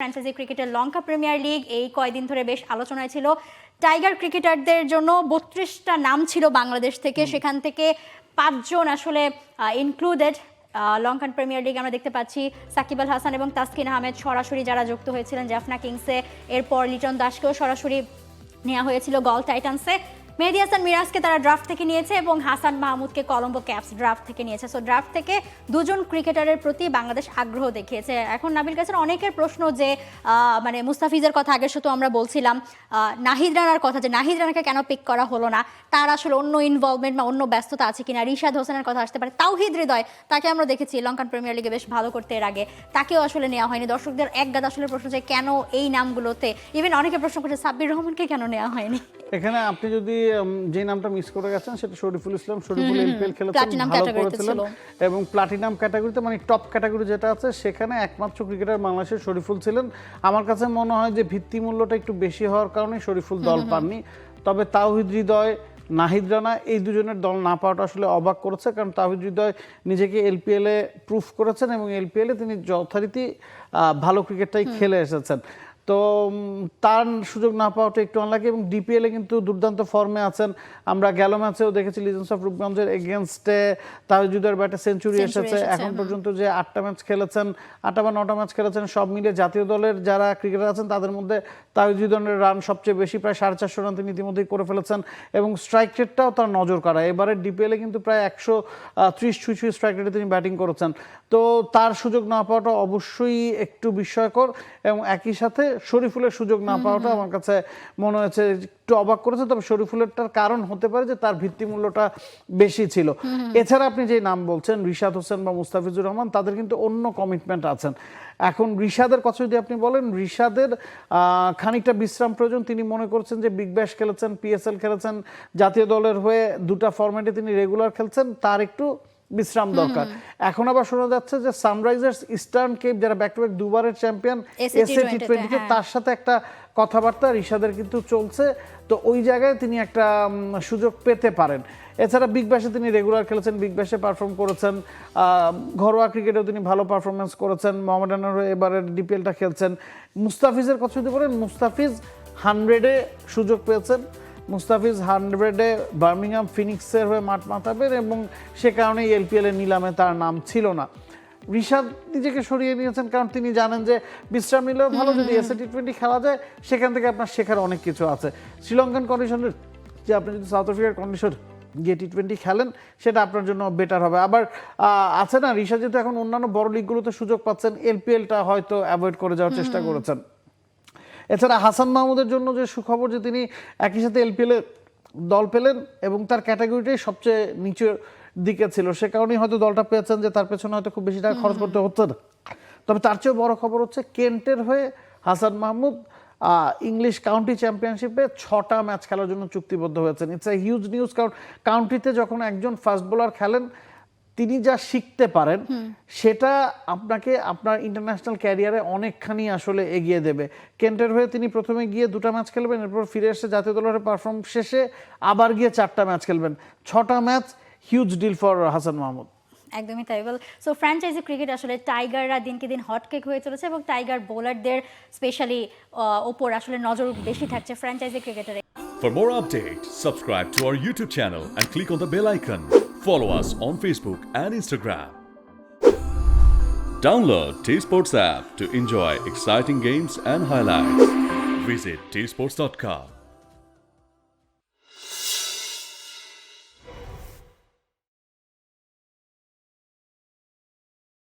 Franchise ক্রিকেটের লঙ্কা premier league এই কয়েকদিন ধরে বেশ আলোচনায় ছিল। টাইগার ক্রিকেটারদের জন্য 32টা নাম ছিল বাংলাদেশ থেকে, সেখান থেকে 5 জন আসলে ইনক্লুডেড। লঙ্কান প্রিমিয়ার লিগ আমরা দেখতে পাচ্ছি সাকিব আল হাসান এবং তাসকিন আহমেদ সরাসরি যারা যুক্ত হয়েছিলেন জাফনা কিংসে, এরপর লিটন দাসকেও সরাসরি নেওয়া হয়েছিল গল টাইটান্সে। মেহেদী হাসান মিরাজকে তারা ড্রাফট থেকে নিয়েছে এবং হাসান মাহমুদকে কলম্বো ক্যাপস ড্রাফট থেকে নিয়েছে। সো ড্রাফট থেকে দুজন ক্রিকেটারের প্রতি বাংলাদেশ আগ্রহ দেখিয়েছে। এখন নাবিল কাসের অনেকের প্রশ্ন যে মানে মুস্তাফিজের কথা আগের সাথে আমরা বলছিলাম, নাহিদ রানার কথা যে নাহিদ রানাকে কেন পিক করা হলো না, তার আসলে অন্য ইনভলভমেন্ট বা অন্য ব্যস্ততা আছে কিনা। রিশাদ হোসেনের কথা আসতে পারে। তাওহিদ হৃদয়, তাকে আমরা দেখেছি লঙ্কান প্রিমিয়ার লিগে বেশ ভালো করতে এর আগে, তাকেও আসলে নেওয়া হয়নি। দর্শকদের এক গাদা আসলে প্রশ্ন যে কেন এই নামগুলোতে, ইভেন অনেকে প্রশ্ন করছে সাব্বির রহমানকে কেন নেওয়া হয়নি। এখানে আপনি যদি যে নামটা মিস করে গেছেন সেটা শরীফুল ইসলাম। শরীফুল এলপিএল খেলেছেন, ভালো করেছিলেন এবং প্লাটিনাম ক্যাটাগরিতে মানে টপ ক্যাটাগরি যেটা আছে সেখানে একমাত্র ক্রিকেটার বাংলাদেশের শরীফুল ছিলেন। আমার কাছে মনে হয় যে ভিত্তি মূল্যটা একটু বেশি হওয়ার কারণে শরীফুল দল পাননি। তবে তাওহিদ হৃদয়, নাহিদ রানা এই দুজনের দল না পাওয়াটা আসলে অবাক করেছে, কারণ তাওহিদ হৃদয় নিজেকে এলপিএলে প্রুফ করেছেন এবং এলপিএলে তিনি যথারীতি ভালো ক্রিকেটটাই খেলে এসেছেন। তো তার সুযোগ না পাওয়াটা একটু আনলাকি। এবং ডিপিএলে কিন্তু দুর্দান্ত ফর্মে আছেন। আমরা গেল ম্যাচেও দেখেছি লিজেন্ডস অফ রূপগঞ্জের এগেনস্টে তাওহিদের ব্যাটে সেঞ্চুরি এসেছে। এখন পর্যন্ত যে 8টা ম্যাচ খেলেছেন, 8টা বা 9টা ম্যাচ খেলেছেন, সব মিলে জাতীয় দলের যারা ক্রিকেটার আছেন তাদের মধ্যে তাওহিদের রান সবচেয়ে বেশি, প্রায় 450 রান তিনি ইতিমধ্যেই করে ফেলেছেন এবং স্ট্রাইক রেটটাও তার নজর কাড়া। এবারে ডিপিএলে কিন্তু প্রায় 130 ছুঁই স্ট্রাইক রেটে তিনি ব্যাটিং করেছেন। তো তার সুযোগ না পাওয়াটা অবশ্যই একটু বিস্ময়কর এবং একই সাথে শরীফুলের সুযোগ না পাওয়াটা আমার কাছে মনে হয়েছে একটু অবাক করেছে। তবে শরীফুলেরটার কারণ হতে পারে যে তার ভিত্তিমূল্যটা বেশি ছিল। এছাড়া আপনি যে নাম বলছেন রিশাদ হোসেন বা মুস্তাফিজুর রহমান, তাদের কিন্তু অন্য কমিটমেন্ট আছেন। এখন রিশাদের কথা যদি আপনি বলেন, রিশাদের খানিকটা বিশ্রাম প্রয়োজন। তিনি মনে করছেন যে বিগ ব্যাশ খেলেছেন, পিএসএল খেলেছেন, জাতীয় দলের হয়ে 2টা ফরম্যাটে তিনি রেগুলার খেলছেন, তার একটু বিশ্রাম দরকার। এখন আবার শোনা যাচ্ছে যে সানরাইজার্স ইস্টার্ন কেপ যারা ব্যাক টু ব্যাক দুবারের চ্যাম্পিয়ন এসএ টি20, তার সাথে একটা কথাবার্তা রিশাদের কিন্তু চলছে। তো ওই জায়গায় তিনি একটা সুযোগ পেতে পারেন। এছাড়া বিগ ব্যাশে তিনি রেগুলার খেলেছেন, বিগ ব্যাশে পারফর্ম করেছেন, ঘরোয়া ক্রিকেটেও তিনি ভালো পারফরমেন্স করেছেন, মোহামেডানের হয়ে এবারের ডিপিএলটা খেলছেন। মুস্তাফিজের কথা যদি বলেন, মুস্তাফিজ 100-এ সুযোগ পেয়েছেন। মুস্তাফিজ 100-এ বার্মিংহাম ফিনিক্সের হয়ে মাঠ মাতাবেন এবং সে কারণেই এলপিএলের নিলামে তার নাম ছিল না। রিশাদ নিজেকে সরিয়ে নিয়েছেন কারণ তিনি জানেন যে বিশ্রাম নিলেও ভালো, যদি এসএ টি20 খেলা যায় সেখান থেকে আপনার শেখার অনেক কিছু আছে। শ্রীলঙ্কান কন্ডিশনের যে আপনি যদি সাউথ আফ্রিকার কন্ডিশন গিয়ে টি20 খেলেন সেটা আপনার জন্য বেটার হবে। আবার আছে না, রিশাদ যেহেতু এখন অন্যান্য বড় লিগগুলোতে সুযোগ পাচ্ছেন, এলপিএলটা হয়তো অ্যাভয়েড করে যাওয়ার চেষ্টা করেছেন। এছাড়া হাসান মাহমুদের জন্য যে সুখবর যে তিনি একই সাথে এলপিএলে দল পেলেন এবং তার ক্যাটাগরিটাই সবচেয়ে নিচের দিকে ছিল, সে কারণেই হয়তো দলটা পেয়েছেন যে তার পেছনে হয়তো খুব বেশি টাকা খরচ করতে হচ্ছে না। তবে তার চেয়েও বড় খবর হচ্ছে কেন্টের হয়ে হাসান মাহমুদ ইংলিশ কাউন্টি চ্যাম্পিয়নশিপে 6টা ম্যাচ খেলার জন্য চুক্তিবদ্ধ হয়েছেন। ইটস এ হিউজ নিউজ, কারণ কাউন্টিতে যখন একজন ফাস্ট বোলার খেলেন তিনি যা শিখতে পারেন সেটা আপনাকে আপনার ইন্টারন্যাশনাল ক্যারিয়ারে অনেকখানি আসলে এগিয়ে দেবে। কেন্টের হয়ে তিনি প্রথমে গিয়ে 2টা ম্যাচ খেলবেন, এরপর ফিরে এসে জাতীয় দলের পারফর্ম শেষে আবার গিয়ে 4টা ম্যাচ খেলবেন। 6টা match huge deal for Hasan Mahmud. একদমই তাই। সো ফ্র্যাঞ্চাইজি ক্রিকেট আসলে টাইগাররা দিনকে দিন হটকেক হয়ে চলেছে এবং টাইগার বোলারদের স্পেশালি ওপর আসলে নজর বেশি থাকছে franchise ক্রিকেটারে। For more updates, subscribe to our YouTube channel and click on the bell icon. Follow us on Facebook and Instagram. Download T-Sports app to enjoy exciting games and highlights. Visit tsports.com.